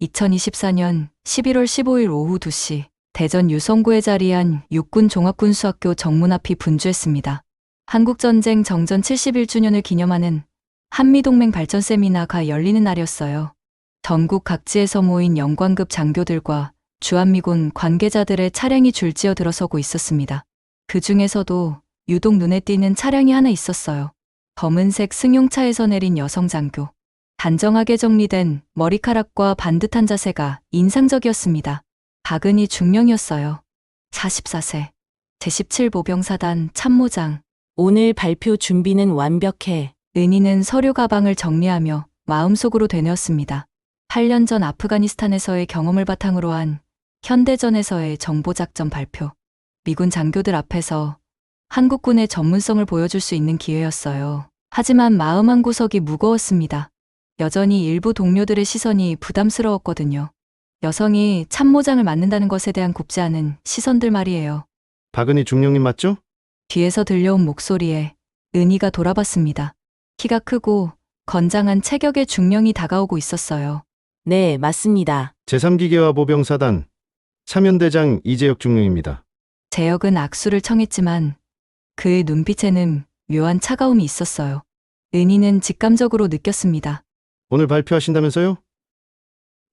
2024년 11월 15일 오후 2시 대전 유성구에 자리한 육군 종합군수학교 정문 앞이 분주했습니다. 한국전쟁 정전 71주년을 기념하는 한미동맹 발전 세미나가 열리는 날이었어요. 전국 각지에서 모인 영관급 장교들과 주한미군 관계자들의 차량이 줄지어 들어서고 있었습니다. 그 중에서도 유독 눈에 띄는 차량이 하나 있었어요. 검은색 승용차에서 내린 여성 장교. 단정하게 정리된 머리카락과 반듯한 자세가 인상적이었습니다. 박은희 중령이었어요. 44세. 제17보병사단 참모장. 오늘 발표 준비는 완벽해. 은희는 서류 가방을 정리하며 마음속으로 되뇌었습니다. 8년 전 아프가니스탄에서의 경험을 바탕으로 한 현대전에서의 정보작전 발표. 미군 장교들 앞에서 한국군의 전문성을 보여줄 수 있는 기회였어요. 하지만 마음 한구석이 무거웠습니다. 여전히 일부 동료들의 시선이 부담스러웠거든요. 여성이 참모장을 맡는다는 것에 대한 곱지 않은 시선들 말이에요. 박은희 중령님 맞죠? 뒤에서 들려온 목소리에 은희가 돌아봤습니다. 키가 크고 건장한 체격의 중령이 다가오고 있었어요. 네, 맞습니다. 제3기계화 보병사단 참연대장 이재혁 중령입니다. 재혁은 악수를 청했지만 그의 눈빛에는 묘한 차가움이 있었어요. 은희는 직감적으로 느꼈습니다. 오늘 발표하신다면서요?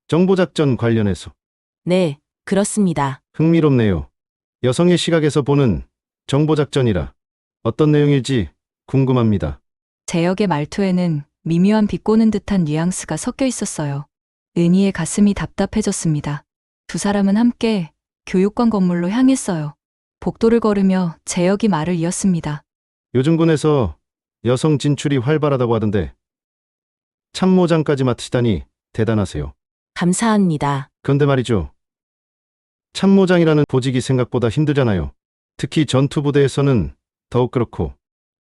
정보작전 관련해서. 네, 그렇습니다. 흥미롭네요. 여성의 시각에서 보는 정보작전이라 어떤 내용일지 궁금합니다. 재혁의 말투에는 미묘한 비꼬는 듯한 뉘앙스가 섞여 있었어요. 은희의 가슴이 답답해졌습니다. 두 사람은 함께 교육관 건물로 향했어요. 복도를 걸으며 재혁이 말을 이었습니다. 요즘 군에서 여성 진출이 활발하다고 하던데 참모장까지 맡으시다니 대단하세요. 감사합니다. 그런데 말이죠. 참모장이라는 보직이 생각보다 힘들잖아요. 특히 전투부대에서는 더욱 그렇고.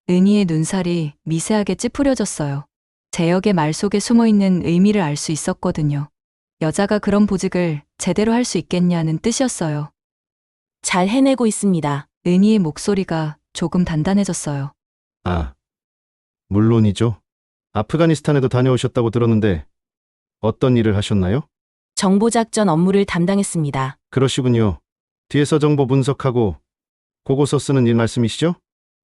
은희의 눈살이 미세하게 찌푸려졌어요. 재혁의 말 속에 숨어있는 의미를 알 수 있었거든요. 여자가 그런 보직을 제대로 할 수 있겠냐는 뜻이었어요. 잘 해내고 있습니다. 은희의 목소리가 조금 단단해졌어요. 아, 물론이죠. 아프가니스탄에도 다녀오셨다고 들었는데 어떤 일을 하셨나요? 정보작전 업무를 담당했습니다. 그러시군요. 뒤에서 정보 분석하고 보고서 쓰는 일 말씀이시죠?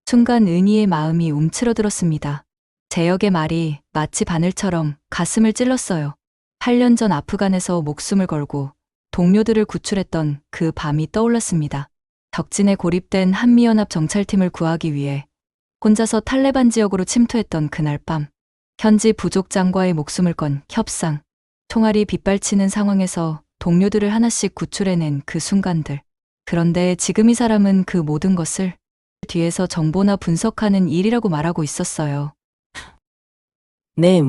순간 은희의 마음이 움츠러들었습니다. 재혁의 말이 마치 바늘처럼 가슴을 찔렀어요. 8년 전 아프간에서 목숨을 걸고 동료들을 구출했던 그 밤이 떠올랐습니다. 적진에 고립된 한미연합 정찰팀을 구하기 위해 혼자서 탈레반 지역으로 침투했던 그날 밤. 현지 부족장과의 목숨을 건 협상. 총알이 빗발치는 상황에서 동료들을 하나씩 구출해낸 그 순간들. 그런데 지금 이 사람은 그 모든 것을 뒤에서 정보나 분석하는 일이라고 말하고 있었어요. 네,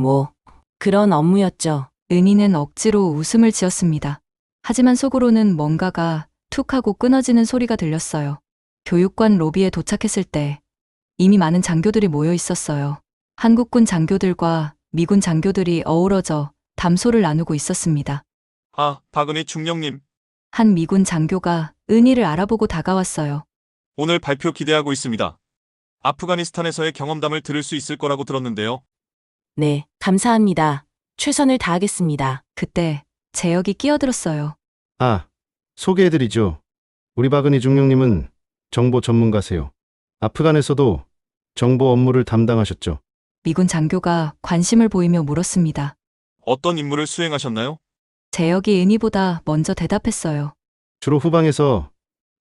그런 업무였죠. 은희는 억지로 웃음을 지었습니다. 하지만 속으로는 뭔가가 툭 하고 끊어지는 소리가 들렸어요. 교육관 로비에 도착했을 때 이미 많은 장교들이 모여 있었어요. 한국군 장교들과 미군 장교들이 어우러져 담소를 나누고 있었습니다. 아, 박은희 중령님. 한 미군 장교가 은희를 알아보고 다가왔어요. 오늘 발표 기대하고 있습니다. 아프가니스탄에서의 경험담을 들을 수 있을 거라고 들었는데요. 네, 감사합니다. 최선을 다하겠습니다. 그때 재혁이 끼어들었어요. 아, 소개해드리죠. 우리 박은희 중령님은 정보 전문가세요. 아프간에서도 정보 업무를 담당하셨죠. 미군 장교가 관심을 보이며 물었습니다. 어떤 임무를 수행하셨나요? 재혁이 은희보다 먼저 대답했어요. 주로 후방에서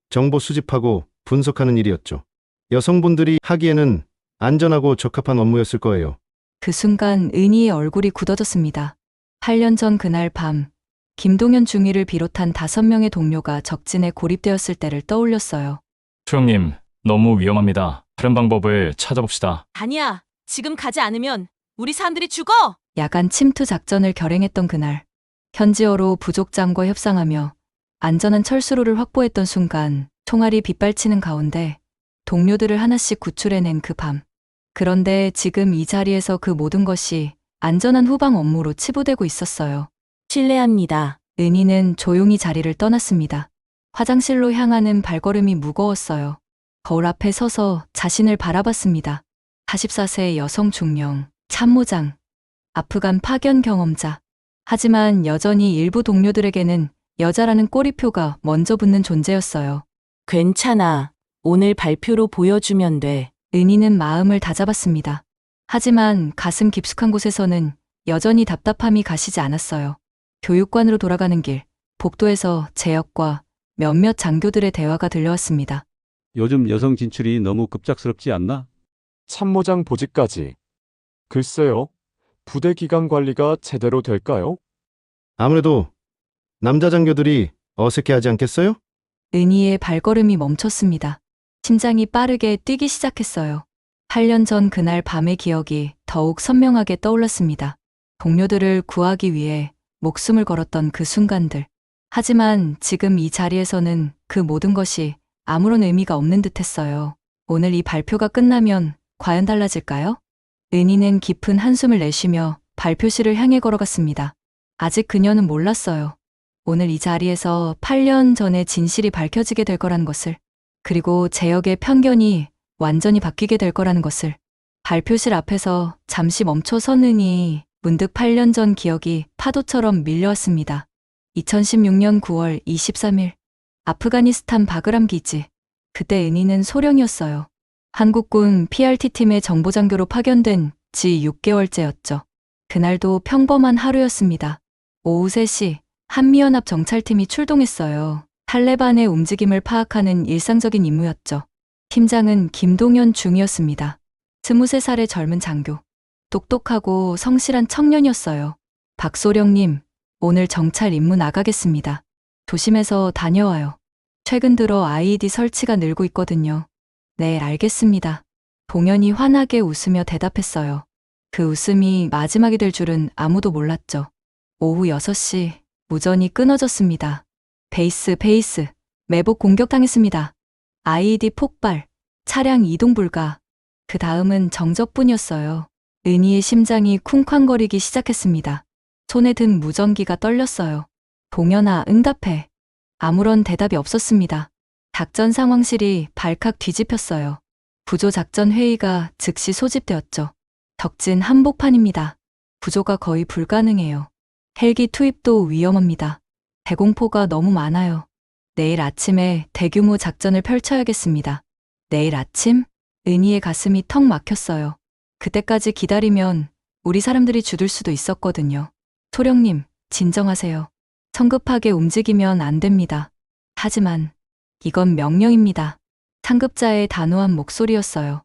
정보 수집하고 분석하는 일이었죠. 여성분들이 하기에는 안전하고 적합한 업무였을 거예요. 그 순간 은희의 얼굴이 굳어졌습니다. 8년 전 그날 밤, 김동현 중위를 비롯한 5명의 동료가 적진에 고립되었을 때를 떠올렸어요. 초영님, 너무 위험합니다. 다른 방법을 찾아봅시다. 아니야, 지금 가지 않으면 우리 사람들이 죽어! 야간 침투 작전을 결행했던 그날, 현지어로 부족장과 협상하며 안전한 철수로를 확보했던 순간 총알이 빗발치는 가운데 동료들을 하나씩 구출해낸 그 밤. 그런데 지금 이 자리에서 그 모든 것이 안전한 후방 업무로 치부되고 있었어요. 실례합니다. 은희는 조용히 자리를 떠났습니다. 화장실로 향하는 발걸음이 무거웠어요. 거울 앞에 서서 자신을 바라봤습니다. 44세 여성 중령, 참모장, 아프간 파견 경험자. 하지만 여전히 일부 동료들에게는 여자라는 꼬리표가 먼저 붙는 존재였어요. 괜찮아. 오늘 발표로 보여주면 돼. 은희는 마음을 다잡았습니다. 하지만 가슴 깊숙한 곳에서는 여전히 답답함이 가시지 않았어요. 교육관으로 돌아가는 길, 복도에서 재혁과 몇몇 장교들의 대화가 들려왔습니다. 요즘 여성 진출이 너무 급작스럽지 않나? 참모장 보직까지. 글쎄요. 부대 기강 관리가 제대로 될까요? 아무래도 남자 장교들이 어색해하지 않겠어요? 은희의 발걸음이 멈췄습니다. 심장이 빠르게 뛰기 시작했어요. 8년 전 그날 밤의 기억이 더욱 선명하게 떠올랐습니다. 동료들을 구하기 위해 목숨을 걸었던 그 순간들. 하지만 지금 이 자리에서는 그 모든 것이 아무런 의미가 없는 듯 했어요. 오늘 이 발표가 끝나면 과연 달라질까요? 은희는 깊은 한숨을 내쉬며 발표실을 향해 걸어갔습니다. 아직 그녀는 몰랐어요. 오늘 이 자리에서 8년 전의 진실이 밝혀지게 될 거라는 것을, 그리고 재혁의 편견이 완전히 바뀌게 될 거라는 것을. 발표실 앞에서 잠시 멈춰 선 은희, 문득 8년 전 기억이 파도처럼 밀려왔습니다. 2016년 9월 23일, 아프가니스탄 바그람 기지. 그때 은희는 소령이었어요. 한국군 PRT팀의 정보장교로 파견된 지 6개월째였죠. 그날도 평범한 하루였습니다. 오후 3시, 한미연합 정찰팀이 출동했어요. 탈레반의 움직임을 파악하는 일상적인 임무였죠. 팀장은 김동현 중이었습니다. 23살의 젊은 장교. 똑똑하고 성실한 청년이었어요. 박소령님, 오늘 정찰 임무 나가겠습니다. 조심해서 다녀와요. 최근 들어 IED 설치가 늘고 있거든요. 네, 알겠습니다. 동현이 환하게 웃으며 대답했어요. 그 웃음이 마지막이 될 줄은 아무도 몰랐죠. 오후 6시, 무전이 끊어졌습니다. 베이스, 매복 공격당했습니다. IED 폭발, 차량 이동 불가. 그 다음은 정적뿐이었어요. 은희의 심장이 쿵쾅거리기 시작했습니다. 손에 든 무전기가 떨렸어요. 동현아, 응답해. 아무런 대답이 없었습니다. 작전 상황실이 발칵 뒤집혔어요. 부조작전 회의가 즉시 소집되었죠. 적진 한복판입니다. 부조가 거의 불가능해요. 헬기 투입도 위험합니다. 대공포가 너무 많아요. 내일 아침에 대규모 작전을 펼쳐야겠습니다. 내일 아침? 은희의 가슴이 턱 막혔어요. 그때까지 기다리면 우리 사람들이 죽을 수도 있었거든요. 소령님, 진정하세요. 성급하게 움직이면 안 됩니다. 하지만 이건 명령입니다. 상급자의 단호한 목소리였어요.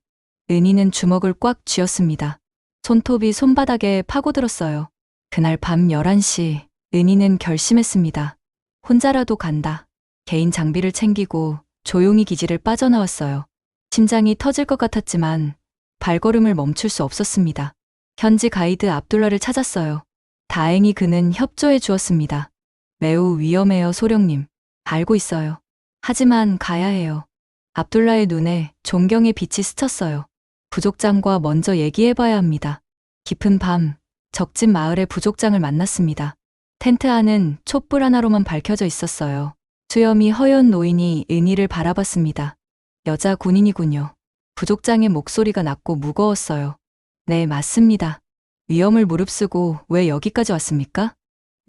은희는 주먹을 꽉 쥐었습니다. 손톱이 손바닥에 파고들었어요. 그날 밤 11시, 은희는 결심했습니다. 혼자라도 간다. 개인 장비를 챙기고 조용히 기지를 빠져나왔어요. 심장이 터질 것 같았지만 발걸음을 멈출 수 없었습니다. 현지 가이드 압둘라를 찾았어요. 다행히 그는 협조해 주었습니다. 매우 위험해요, 소령님. 알고 있어요. 하지만 가야 해요. 압둘라의 눈에 존경의 빛이 스쳤어요. 부족장과 먼저 얘기해봐야 합니다. 깊은 밤, 적진 마을의 부족장을 만났습니다. 텐트 안은 촛불 하나로만 밝혀져 있었어요. 수염이 허연 노인이 은희를 바라봤습니다. 여자 군인이군요. 부족장의 목소리가 낮고 무거웠어요. 네, 맞습니다. 위험을 무릅쓰고 왜 여기까지 왔습니까?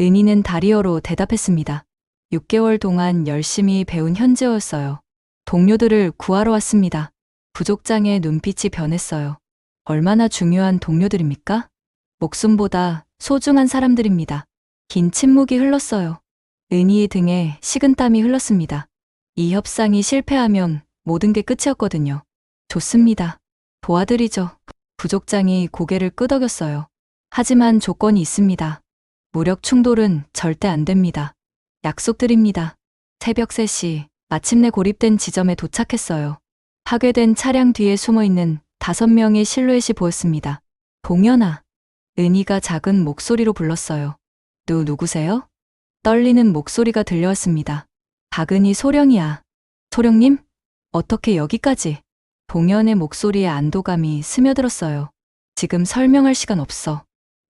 은희는 다리어로 대답했습니다. 6개월 동안 열심히 배운 현지어였어요. 동료들을 구하러 왔습니다. 부족장의 눈빛이 변했어요. 얼마나 중요한 동료들입니까? 목숨보다 소중한 사람들입니다. 긴 침묵이 흘렀어요. 은희의 등에 식은땀이 흘렀습니다. 이 협상이 실패하면 모든 게 끝이었거든요. 좋습니다. 도와드리죠. 부족장이 고개를 끄덕였어요. 하지만 조건이 있습니다. 무력 충돌은 절대 안 됩니다. 약속드립니다. 새벽 3시, 마침내 고립된 지점에 도착했어요. 파괴된 차량 뒤에 숨어있는 5명의 실루엣이 보였습니다. 동현아. 은희가 작은 목소리로 불렀어요. 누구세요? 떨리는 목소리가 들려왔습니다. 박은희 소령이야. 소령님? 어떻게 여기까지? 동현의 목소리에 안도감이 스며들었어요. 지금 설명할 시간 없어.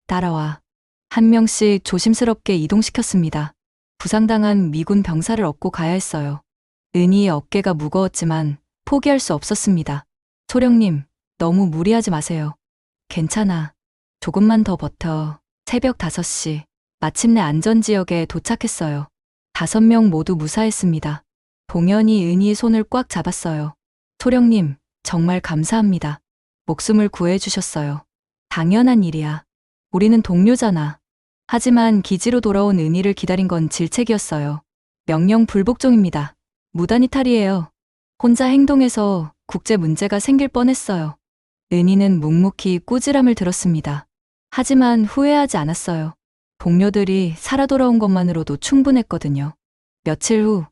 따라와. 한 명씩 조심스럽게 이동시켰습니다. 부상당한 미군 병사를 업고 가야 했어요. 은희의 어깨가 무거웠지만 포기할 수 없었습니다. 소령님, 너무 무리하지 마세요. 괜찮아. 조금만 더 버텨. 새벽 5시. 마침내 안전지역에 도착했어요. 5명 모두 무사했습니다. 동현이 은희의 손을 꽉 잡았어요. 소령님, 정말 감사합니다. 목숨을 구해주셨어요. 당연한 일이야. 우리는 동료잖아. 하지만 기지로 돌아온 은희를 기다린 건 질책이었어요. 명령 불복종입니다. 무단이탈이에요. 혼자 행동해서 국제 문제가 생길 뻔했어요. 은희는 묵묵히 꾸지람을 들었습니다. 하지만 후회하지 않았어요. 동료들이 살아 돌아온 것만으로도 충분했거든요. 며칠 후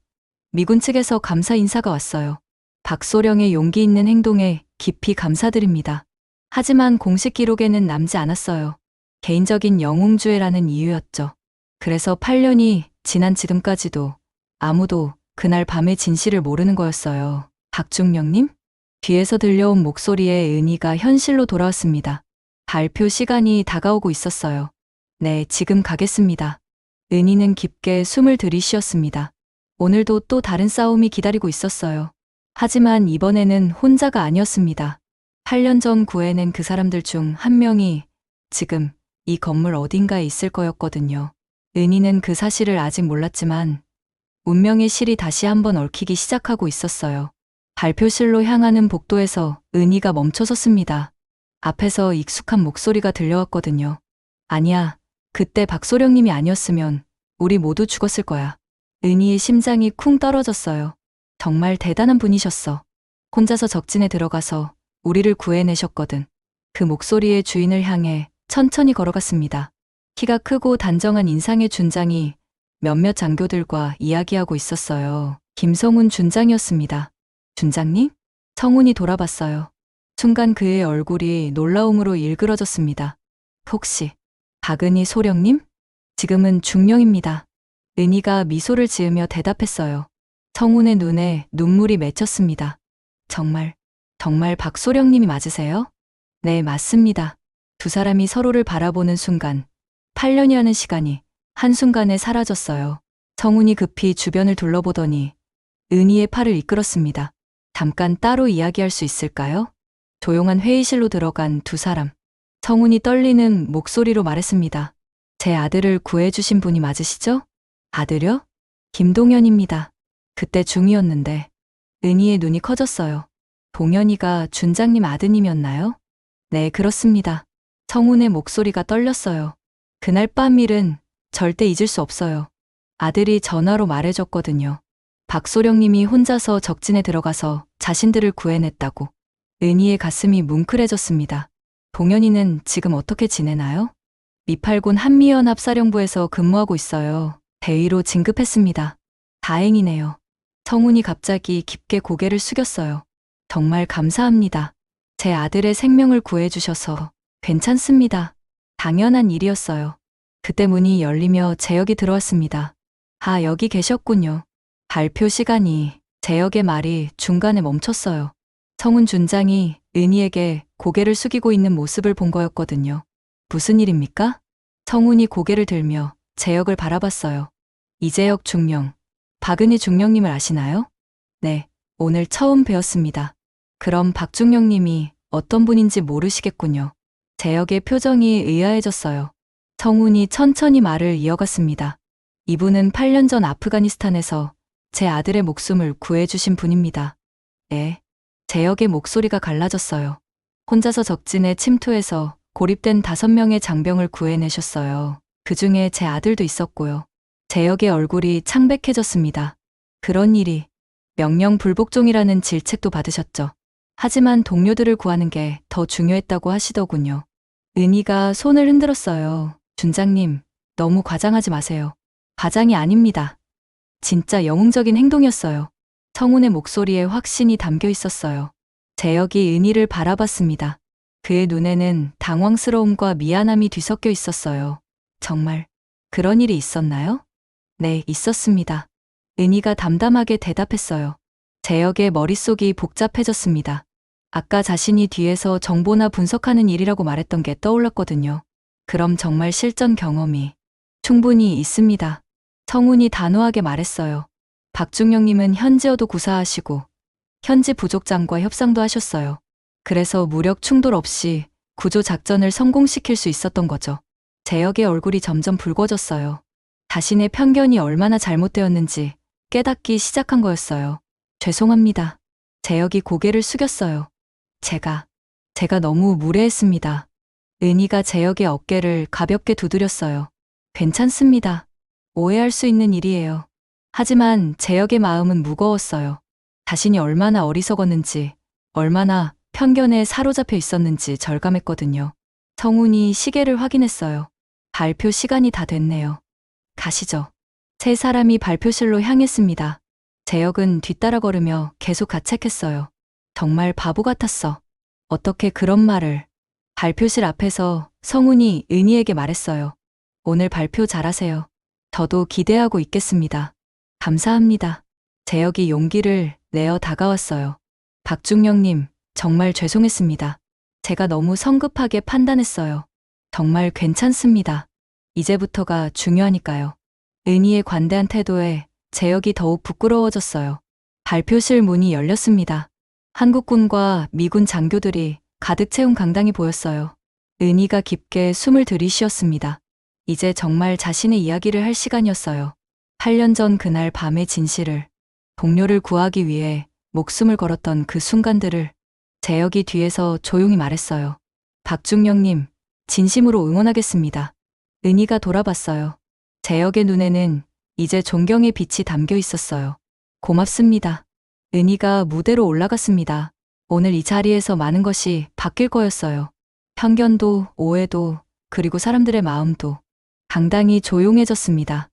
미군 측에서 감사 인사가 왔어요. 박소령의 용기 있는 행동에 깊이 감사드립니다. 하지만 공식 기록에는 남지 않았어요. 개인적인 영웅주의라는 이유였죠. 그래서 8년이 지난 지금까지도 아무도 그날 밤의 진실을 모르는 거였어요. 박중령님? 뒤에서 들려온 목소리에 은희가 현실로 돌아왔습니다. 발표 시간이 다가오고 있었어요. 네, 지금 가겠습니다. 은희는 깊게 숨을 들이쉬었습니다. 오늘도 또 다른 싸움이 기다리고 있었어요. 하지만 이번에는 혼자가 아니었습니다. 8년 전 구해낸 그 사람들 중 한 명이 지금 이 건물 어딘가에 있을 거였거든요. 은희는 그 사실을 아직 몰랐지만 운명의 실이 다시 한번 얽히기 시작하고 있었어요. 발표실로 향하는 복도에서 은희가 멈춰섰습니다. 앞에서 익숙한 목소리가 들려왔거든요. 아니야, 그때 박소령님이 아니었으면 우리 모두 죽었을 거야. 은희의 심장이 쿵 떨어졌어요. 정말 대단한 분이셨어. 혼자서 적진에 들어가서 우리를 구해내셨거든. 그 목소리의 주인을 향해 천천히 걸어갔습니다. 키가 크고 단정한 인상의 준장이 몇몇 장교들과 이야기하고 있었어요. 김성훈 준장이었습니다. 준장님? 성훈이 돌아봤어요. 순간 그의 얼굴이 놀라움으로 일그러졌습니다. 혹시 박은희 소령님? 지금은 중령입니다. 은희가 미소를 지으며 대답했어요. 성훈의 눈에 눈물이 맺혔습니다. 정말 박소령님이 맞으세요? 네, 맞습니다. 두 사람이 서로를 바라보는 순간 8년이라는 시간이 한순간에 사라졌어요. 성훈이 급히 주변을 둘러보더니 은희의 팔을 이끌었습니다. 잠깐 따로 이야기할 수 있을까요? 조용한 회의실로 들어간 두 사람. 성훈이 떨리는 목소리로 말했습니다. 제 아들을 구해주신 분이 맞으시죠? 아들요? 김동현입니다. 그때 중2였는데 은희의 눈이 커졌어요. 동현이가 준장님 아드님이었나요? 네, 그렇습니다. 성훈의 목소리가 떨렸어요. 그날 밤 일은 절대 잊을 수 없어요. 아들이 전화로 말해줬거든요. 박소령님이 혼자서 적진에 들어가서 자신들을 구해냈다고. 은희의 가슴이 뭉클해졌습니다. 동현이는 지금 어떻게 지내나요? 미팔군 한미연합사령부에서 근무하고 있어요. 대위로 진급했습니다. 다행이네요. 성훈이 갑자기 깊게 고개를 숙였어요. 정말 감사합니다. 제 아들의 생명을 구해주셔서 괜찮습니다. 당연한 일이었어요. 그때 문이 열리며 재혁이 들어왔습니다. 아, 여기 계셨군요. 발표 시간이 재혁의 말이 중간에 멈췄어요. 성훈 준장이 은희에게 고개를 숙이고 있는 모습을 본 거였거든요. 무슨 일입니까? 성훈이 고개를 들며 재혁을 바라봤어요. 이재혁 중령, 박은희 중령님을 아시나요? 네, 오늘 처음 뵈었습니다. 그럼 박중령님이 어떤 분인지 모르시겠군요. 재혁의 표정이 의아해졌어요. 성훈이 천천히 말을 이어갔습니다. 이분은 8년 전 아프가니스탄에서 제 아들의 목숨을 구해주신 분입니다. 네. 재혁의 목소리가 갈라졌어요. 혼자서 적진에 침투해서 고립된 5명의 장병을 구해내셨어요. 그 중에 제 아들도 있었고요. 재혁의 얼굴이 창백해졌습니다. 그런 일이 명령 불복종이라는 질책도 받으셨죠. 하지만 동료들을 구하는 게 더 중요했다고 하시더군요. 은희가 손을 흔들었어요. 준장님, 너무 과장하지 마세요. 과장이 아닙니다. 진짜 영웅적인 행동이었어요. 성훈의 목소리에 확신이 담겨 있었어요. 재혁이 은희를 바라봤습니다. 그의 눈에는 당황스러움과 미안함이 뒤섞여 있었어요. 정말 그런 일이 있었나요? 네, 있었습니다. 은희가 담담하게 대답했어요. 재혁의 머릿속이 복잡해졌습니다. 아까 자신이 뒤에서 정보나 분석하는 일이라고 말했던 게 떠올랐거든요. 그럼 정말 실전 경험이 충분히 있습니다. 성훈이 단호하게 말했어요. 박중령님은 현지어도 구사하시고 현지 부족장과 협상도 하셨어요. 그래서 무력 충돌 없이 구조 작전을 성공시킬 수 있었던 거죠. 재혁의 얼굴이 점점 붉어졌어요. 자신의 편견이 얼마나 잘못되었는지 깨닫기 시작한 거였어요. 죄송합니다. 재혁이 고개를 숙였어요. 제가 너무 무례했습니다. 은희가 재혁의 어깨를 가볍게 두드렸어요. 괜찮습니다. 오해할 수 있는 일이에요. 하지만 재혁의 마음은 무거웠어요. 자신이 얼마나 어리석었는지, 얼마나 편견에 사로잡혀 있었는지 절감했거든요. 성훈이 시계를 확인했어요. 발표 시간이 다 됐네요. 가시죠. 세 사람이 발표실로 향했습니다. 재혁은 뒤따라 걸으며 계속 가책했어요. 정말 바보 같았어. 어떻게 그런 말을. 발표실 앞에서 성훈이 은희에게 말했어요. 오늘 발표 잘하세요. 저도 기대하고 있겠습니다. 감사합니다. 재혁이 용기를 내어 다가왔어요. 박중영님, 정말 죄송했습니다. 제가 너무 성급하게 판단했어요. 정말 괜찮습니다. 이제부터가 중요하니까요. 은희의 관대한 태도에 재혁이 더욱 부끄러워졌어요. 발표실 문이 열렸습니다. 한국군과 미군 장교들이 가득 채운 강당이 보였어요. 은희가 깊게 숨을 들이쉬었습니다. 이제 정말 자신의 이야기를 할 시간이었어요. 8년 전 그날 밤의 진실을, 동료를 구하기 위해 목숨을 걸었던 그 순간들을. 재혁이 뒤에서 조용히 말했어요. 박중영님, 진심으로 응원하겠습니다. 은희가 돌아봤어요. 재혁의 눈에는 이제 존경의 빛이 담겨 있었어요. 고맙습니다. 은희가 무대로 올라갔습니다. 오늘 이 자리에서 많은 것이 바뀔 거였어요. 편견도, 오해도, 그리고 사람들의 마음도. 강당이 조용해졌습니다.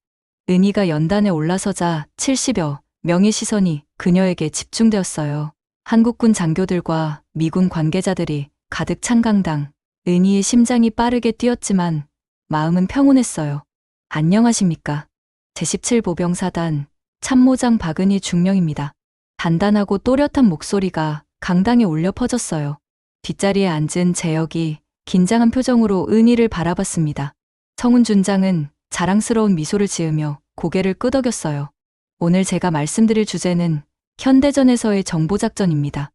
은희가 연단에 올라서자 70여 명의 시선이 그녀에게 집중되었어요. 한국군 장교들과 미군 관계자들이 가득 찬 강당. 은희의 심장이 빠르게 뛰었지만 마음은 평온했어요. 안녕하십니까. 제17보병사단 참모장 박은희 중령입니다. 단단하고 또렷한 목소리가 강당에 울려 퍼졌어요. 뒷자리에 앉은 재혁이 긴장한 표정으로 은희를 바라봤습니다. 성훈 준장은 자랑스러운 미소를 지으며 고개를 끄덕였어요. 오늘 제가 말씀드릴 주제는 현대전에서의 정보작전입니다.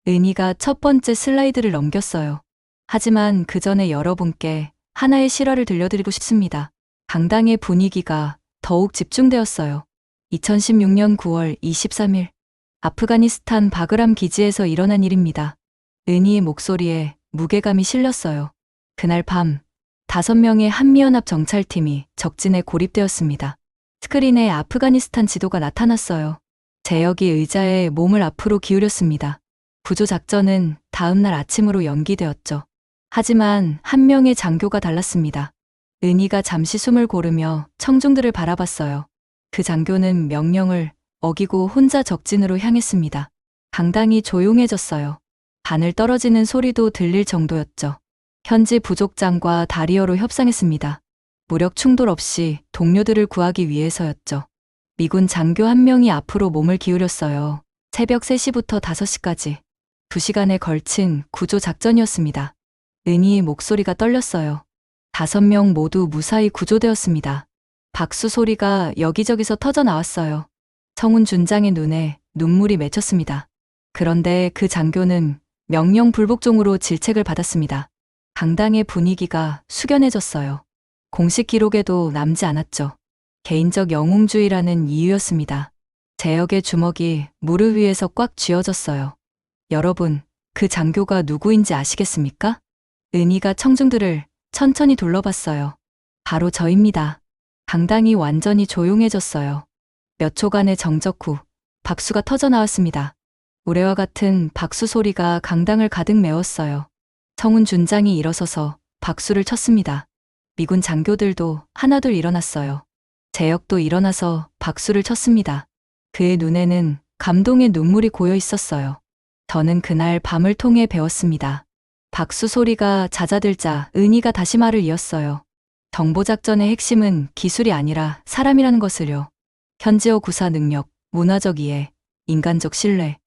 은희가 첫 번째 슬라이드를 넘겼어요. 하지만 그 전에 여러분께 하나의 실화를 들려드리고 싶습니다. 강당의 분위기가 더욱 집중되었어요. 2016년 9월 23일, 아프가니스탄 바그람 기지에서 일어난 일입니다. 은희의 목소리에 무게감이 실렸어요. 그날 밤, 5명의 한미연합 정찰팀이 적진에 고립되었습니다. 스크린에 아프가니스탄 지도가 나타났어요. 재혁이 의자에 몸을 앞으로 기울였습니다. 구조작전은 다음 날 아침으로 연기되었죠. 하지만 한 명의 장교가 달랐습니다. 은희가 잠시 숨을 고르며 청중들을 바라봤어요. 그 장교는 명령을 어기고 혼자 적진으로 향했습니다. 강당이 조용해졌어요. 바늘 떨어지는 소리도 들릴 정도였죠. 현지 부족장과 다리어로 협상했습니다. 무력 충돌 없이 동료들을 구하기 위해서였죠. 미군 장교 한 명이 앞으로 몸을 기울였어요. 새벽 3시부터 5시까지 2시간에 걸친 구조 작전이었습니다. 은희의 목소리가 떨렸어요. 5명 모두 무사히 구조되었습니다. 박수 소리가 여기저기서 터져 나왔어요. 성훈 준장의 눈에 눈물이 맺혔습니다. 그런데 그 장교는 명령 불복종으로 질책을 받았습니다. 강당의 분위기가 숙연해졌어요. 공식 기록에도 남지 않았죠. 개인적 영웅주의라는 이유였습니다. 재혁의 주먹이 무릎 위에서 꽉 쥐어졌어요. 여러분, 그 장교가 누구인지 아시겠습니까? 은희가 청중들을 천천히 둘러봤어요. 바로 저입니다. 강당이 완전히 조용해졌어요. 몇 초간의 정적 후 박수가 터져 나왔습니다. 우레와 같은 박수 소리가 강당을 가득 메웠어요. 성훈 준장이 일어서서 박수를 쳤습니다. 미군 장교들도 하나둘 일어났어요. 재혁도 일어나서 박수를 쳤습니다. 그의 눈에는 감동의 눈물이 고여 있었어요. 저는 그날 밤을 통해 배웠습니다. 박수 소리가 잦아들자 은희가 다시 말을 이었어요. 정보작전의 핵심은 기술이 아니라 사람이라는 것을요. 현지어 구사 능력, 문화적 이해, 인간적 신뢰.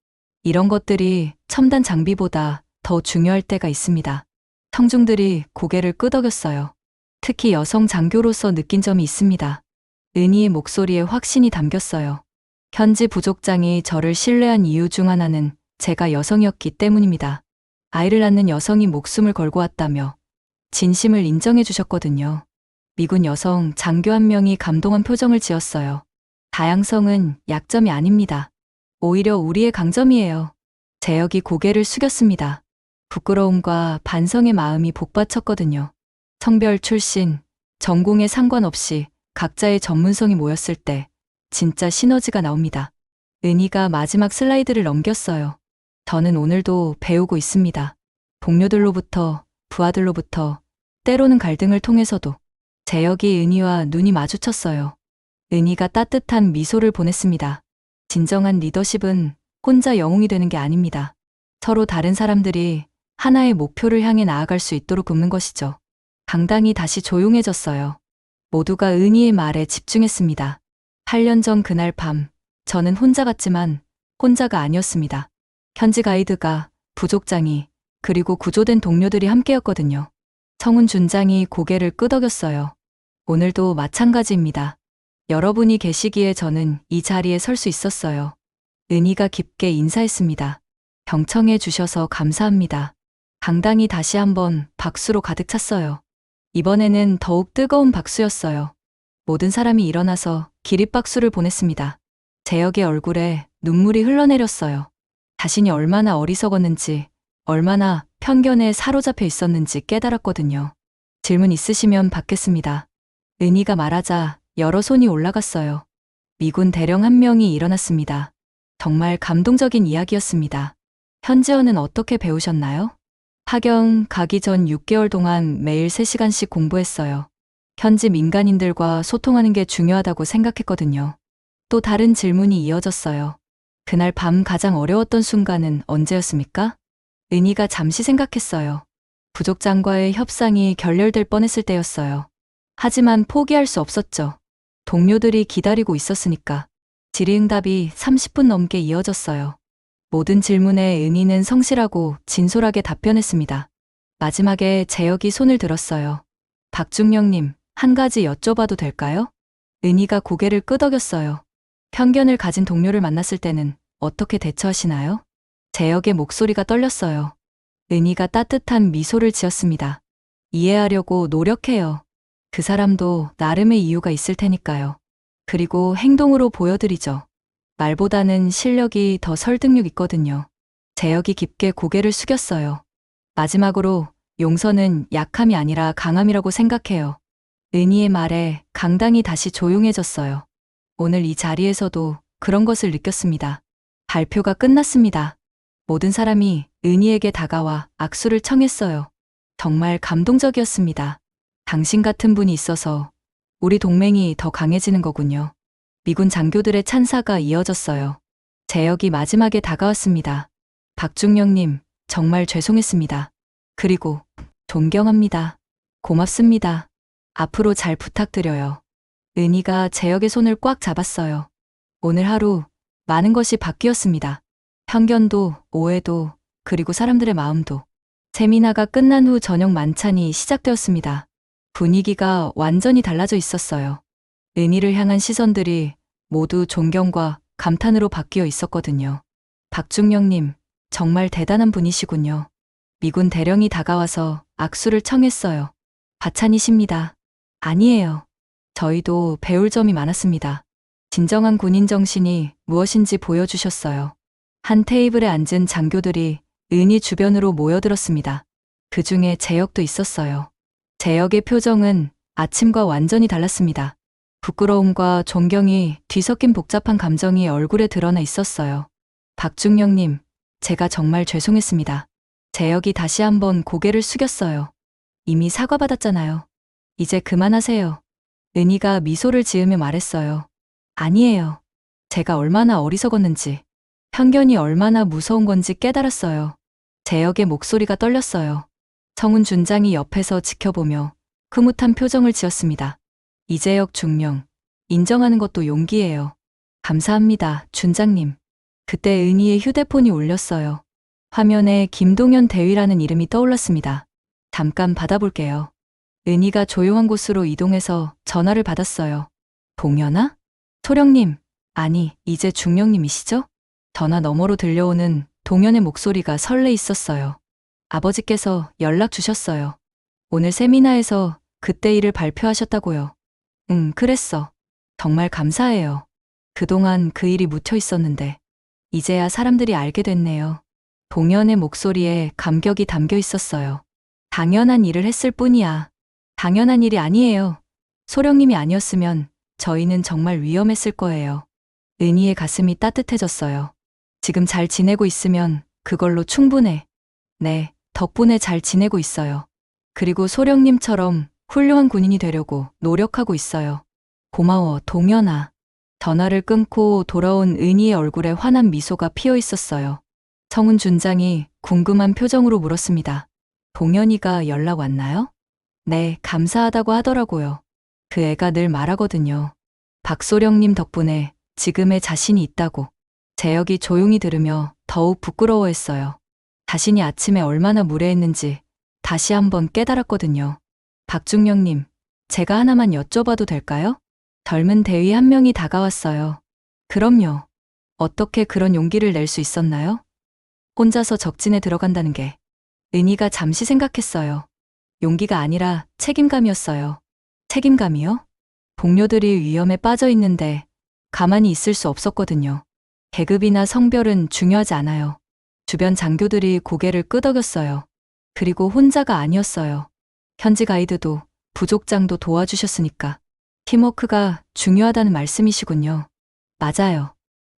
이런 것들이 첨단 장비보다 더 중요할 때가 있습니다. 청중들이 고개를 끄덕였어요. 특히 여성 장교로서 느낀 점이 있습니다. 은희의 목소리에 확신이 담겼어요. 현지 부족장이 저를 신뢰한 이유 중 하나는 제가 여성이었기 때문입니다. 아이를 낳는 여성이 목숨을 걸고 왔다며 진심을 인정해 주셨거든요. 미군 여성 장교 한 명이 감동한 표정을 지었어요. 다양성은 약점이 아닙니다. 오히려 우리의 강점이에요. 재혁이 고개를 숙였습니다. 부끄러움과 반성의 마음이 복받쳤거든요. 성별, 출신, 전공에 상관없이 각자의 전문성이 모였을 때 진짜 시너지가 나옵니다. 은희가 마지막 슬라이드를 넘겼어요. 저는 오늘도 배우고 있습니다. 동료들로부터, 부하들로부터, 때로는 갈등을 통해서도. 재혁이 은희와 눈이 마주쳤어요. 은희가 따뜻한 미소를 보냈습니다. 진정한 리더십은 혼자 영웅이 되는 게 아닙니다. 서로 다른 사람들이 하나의 목표를 향해 나아갈 수 있도록 돕는 것이죠. 강당이 다시 조용해졌어요. 모두가 은희의 말에 집중했습니다. 8년 전 그날 밤, 저는 혼자 갔지만 혼자가 아니었습니다. 현지 가이드가, 부족장이, 그리고 구조된 동료들이 함께였거든요. 성훈 준장이 고개를 끄덕였어요. 오늘도 마찬가지입니다. 여러분이 계시기에 저는 이 자리에 설 수 있었어요. 은희가 깊게 인사했습니다. 경청해 주셔서 감사합니다. 강당이 다시 한번 박수로 가득 찼어요. 이번에는 더욱 뜨거운 박수였어요. 모든 사람이 일어나서 기립박수를 보냈습니다. 재혁의 얼굴에 눈물이 흘러내렸어요. 자신이 얼마나 어리석었는지, 얼마나 편견에 사로잡혀 있었는지 깨달았거든요. 질문 있으시면 받겠습니다. 은희가 말하자 여러 손이 올라갔어요. 미군 대령 한 명이 일어났습니다. 정말 감동적인 이야기였습니다. 현지어는 어떻게 배우셨나요? 파견 가기 전 6개월 동안 매일 3시간씩 공부했어요. 현지 민간인들과 소통하는 게 중요하다고 생각했거든요. 또 다른 질문이 이어졌어요. 그날 밤 가장 어려웠던 순간은 언제였습니까? 은희가 잠시 생각했어요. 부족장과의 협상이 결렬될 뻔했을 때였어요. 하지만 포기할 수 없었죠. 동료들이 기다리고 있었으니까. 질의응답이 30분 넘게 이어졌어요. 모든 질문에 은희는 성실하고 진솔하게 답변했습니다. 마지막에 재혁이 손을 들었어요. 박중령님, 한 가지 여쭤봐도 될까요? 은희가 고개를 끄덕였어요. 편견을 가진 동료를 만났을 때는 어떻게 대처하시나요? 재혁의 목소리가 떨렸어요. 은희가 따뜻한 미소를 지었습니다. 이해하려고 노력해요. 그 사람도 나름의 이유가 있을 테니까요. 그리고 행동으로 보여드리죠. 말보다는 실력이 더 설득력 있거든요. 재혁이 깊게 고개를 숙였어요. 마지막으로 용서는 약함이 아니라 강함이라고 생각해요. 은희의 말에 강당이 다시 조용해졌어요. 오늘 이 자리에서도 그런 것을 느꼈습니다. 발표가 끝났습니다. 모든 사람이 은희에게 다가와 악수를 청했어요. 정말 감동적이었습니다. 당신 같은 분이 있어서 우리 동맹이 더 강해지는 거군요. 미군 장교들의 찬사가 이어졌어요. 재혁이 마지막에 다가왔습니다. 박중령님, 정말 죄송했습니다. 그리고 존경합니다. 고맙습니다. 앞으로 잘 부탁드려요. 은희가 재혁의 손을 꽉 잡았어요. 오늘 하루 많은 것이 바뀌었습니다. 편견도, 오해도, 그리고 사람들의 마음도. 세미나가 끝난 후 저녁 만찬이 시작되었습니다. 분위기가 완전히 달라져 있었어요. 은희를 향한 시선들이 모두 존경과 감탄으로 바뀌어 있었거든요. 박중령님, 정말 대단한 분이시군요. 미군 대령이 다가와서 악수를 청했어요. 과찬이십니다. 아니에요. 저희도 배울 점이 많았습니다. 진정한 군인 정신이 무엇인지 보여주셨어요. 한 테이블에 앉은 장교들이 은희 주변으로 모여들었습니다. 그 중에 재혁도 있었어요. 재혁의 표정은 아침과 완전히 달랐습니다. 부끄러움과 존경이 뒤섞인 복잡한 감정이 얼굴에 드러나 있었어요. 박중령님, 제가 정말 죄송했습니다. 재혁이 다시 한번 고개를 숙였어요. 이미 사과받았잖아요. 이제 그만하세요. 은희가 미소를 지으며 말했어요. 아니에요. 제가 얼마나 어리석었는지, 편견이 얼마나 무서운 건지 깨달았어요. 재혁의 목소리가 떨렸어요. 성훈 준장이 옆에서 지켜보며 흐뭇한 표정을 지었습니다. 이재혁 중령, 인정하는 것도 용기예요. 감사합니다, 준장님. 그때 은희의 휴대폰이 울렸어요. 화면에 김동현 대위라는 이름이 떠올랐습니다. 잠깐 받아볼게요. 은희가 조용한 곳으로 이동해서 전화를 받았어요. 동현아? 소령님, 아니, 이제 중령님이시죠? 전화 너머로 들려오는 동현의 목소리가 설레 있었어요. 아버지께서 연락 주셨어요. 오늘 세미나에서 그때 일을 발표하셨다고요. 응, 그랬어. 정말 감사해요. 그동안 그 일이 묻혀 있었는데, 이제야 사람들이 알게 됐네요. 동현의 목소리에 감격이 담겨 있었어요. 당연한 일을 했을 뿐이야. 당연한 일이 아니에요. 소령님이 아니었으면 저희는 정말 위험했을 거예요. 은희의 가슴이 따뜻해졌어요. 지금 잘 지내고 있으면 그걸로 충분해. 네, 덕분에 잘 지내고 있어요. 그리고 소령님처럼 훌륭한 군인이 되려고 노력하고 있어요. 고마워, 동현아. 전화를 끊고 돌아온 은희의 얼굴에 환한 미소가 피어 있었어요. 성훈 준장이 궁금한 표정으로 물었습니다. 동현이가 연락 왔나요? 네, 감사하다고 하더라고요. 그 애가 늘 말하거든요. 박소령님 덕분에 지금의 자신이 있다고. 재혁이 조용히 들으며 더욱 부끄러워했어요. 자신이 아침에 얼마나 무례했는지 다시 한번 깨달았거든요. 박중령님, 제가 하나만 여쭤봐도 될까요? 젊은 대위 한 명이 다가왔어요. 그럼요. 어떻게 그런 용기를 낼 수 있었나요? 혼자서 적진에 들어간다는 게. 은희가 잠시 생각했어요. 용기가 아니라 책임감이었어요. 책임감이요? 동료들이 위험에 빠져 있는데 가만히 있을 수 없었거든요. 계급이나 성별은 중요하지 않아요. 주변 장교들이 고개를 끄덕였어요. 그리고 혼자가 아니었어요. 현지 가이드도 부족장도 도와주셨으니까. 팀워크가 중요하다는 말씀이시군요. 맞아요.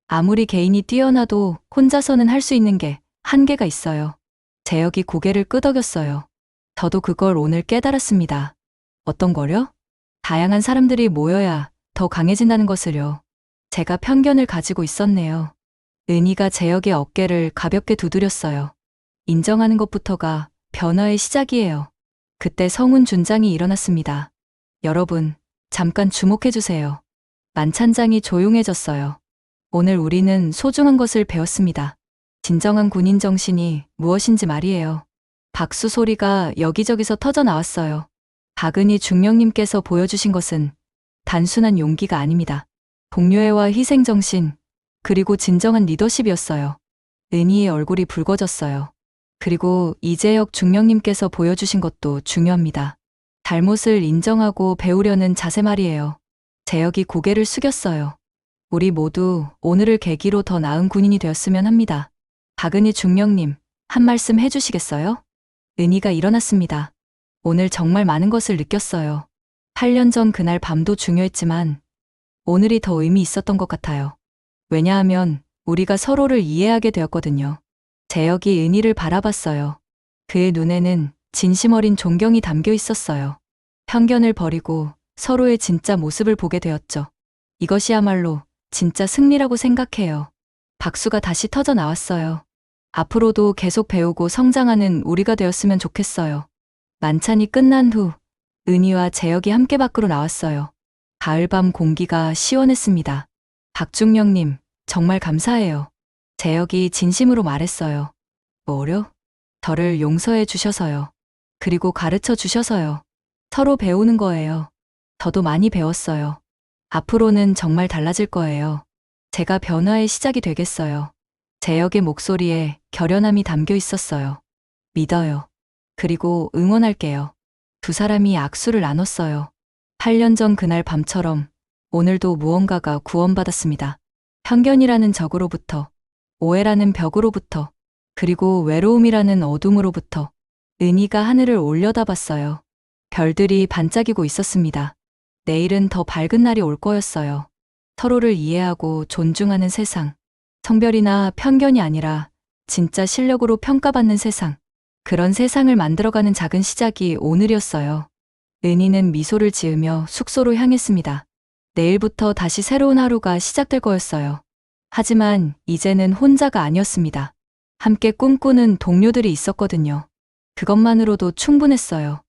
아무리 개인이 뛰어나도 혼자서는 할 수 있는 게 한계가 있어요. 재혁이 고개를 끄덕였어요. 저도 그걸 오늘 깨달았습니다. 어떤 거요? 다양한 사람들이 모여야 더 강해진다는 것을요. 제가 편견을 가지고 있었네요. 은희가 재혁의 어깨를 가볍게 두드렸어요. 인정하는 것부터가 변화의 시작이에요. 그때 성훈 준장이 일어났습니다. 여러분, 잠깐 주목해주세요. 만찬장이 조용해졌어요. 오늘 우리는 소중한 것을 배웠습니다. 진정한 군인 정신이 무엇인지 말이에요. 박수 소리가 여기저기서 터져 나왔어요. 박은희 중령님께서 보여주신 것은 단순한 용기가 아닙니다. 동료애와 희생정신, 그리고 진정한 리더십이었어요. 은희의 얼굴이 붉어졌어요. 그리고 이재혁 중령님께서 보여주신 것도 중요합니다. 잘못을 인정하고 배우려는 자세 말이에요. 재혁이 고개를 숙였어요. 우리 모두 오늘을 계기로 더 나은 군인이 되었으면 합니다. 박은희 중령님, 한 말씀 해주시겠어요? 은희가 일어났습니다. 오늘 정말 많은 것을 느꼈어요. 8년 전 그날 밤도 중요했지만 오늘이 더 의미 있었던 것 같아요. 왜냐하면 우리가 서로를 이해하게 되었거든요. 재혁이 은희를 바라봤어요. 그의 눈에는 진심 어린 존경이 담겨 있었어요. 편견을 버리고 서로의 진짜 모습을 보게 되었죠. 이것이야말로 진짜 승리라고 생각해요. 박수가 다시 터져 나왔어요. 앞으로도 계속 배우고 성장하는 우리가 되었으면 좋겠어요. 만찬이 끝난 후 은희와 재혁이 함께 밖으로 나왔어요. 가을밤 공기가 시원했습니다. 박중령님, 정말 감사해요. 재혁이 진심으로 말했어요. 뭐요? 저를 용서해 주셔서요. 그리고 가르쳐 주셔서요. 서로 배우는 거예요. 저도 많이 배웠어요. 앞으로는 정말 달라질 거예요. 제가 변화의 시작이 되겠어요. 재혁의 목소리에 결연함이 담겨 있었어요. 믿어요. 그리고 응원할게요. 두 사람이 악수를 나눴어요. 8년 전 그날 밤처럼 오늘도 무언가가 구원받았습니다. 편견이라는 적으로부터, 오해라는 벽으로부터, 그리고 외로움이라는 어둠으로부터 은희가 하늘을 올려다봤어요. 별들이 반짝이고 있었습니다. 내일은 더 밝은 날이 올 거였어요. 서로를 이해하고 존중하는 세상. 성별이나 편견이 아니라 진짜 실력으로 평가받는 세상. 그런 세상을 만들어가는 작은 시작이 오늘이었어요. 은희는 미소를 지으며 숙소로 향했습니다. 내일부터 다시 새로운 하루가 시작될 거였어요. 하지만 이제는 혼자가 아니었습니다. 함께 꿈꾸는 동료들이 있었거든요. 그것만으로도 충분했어요.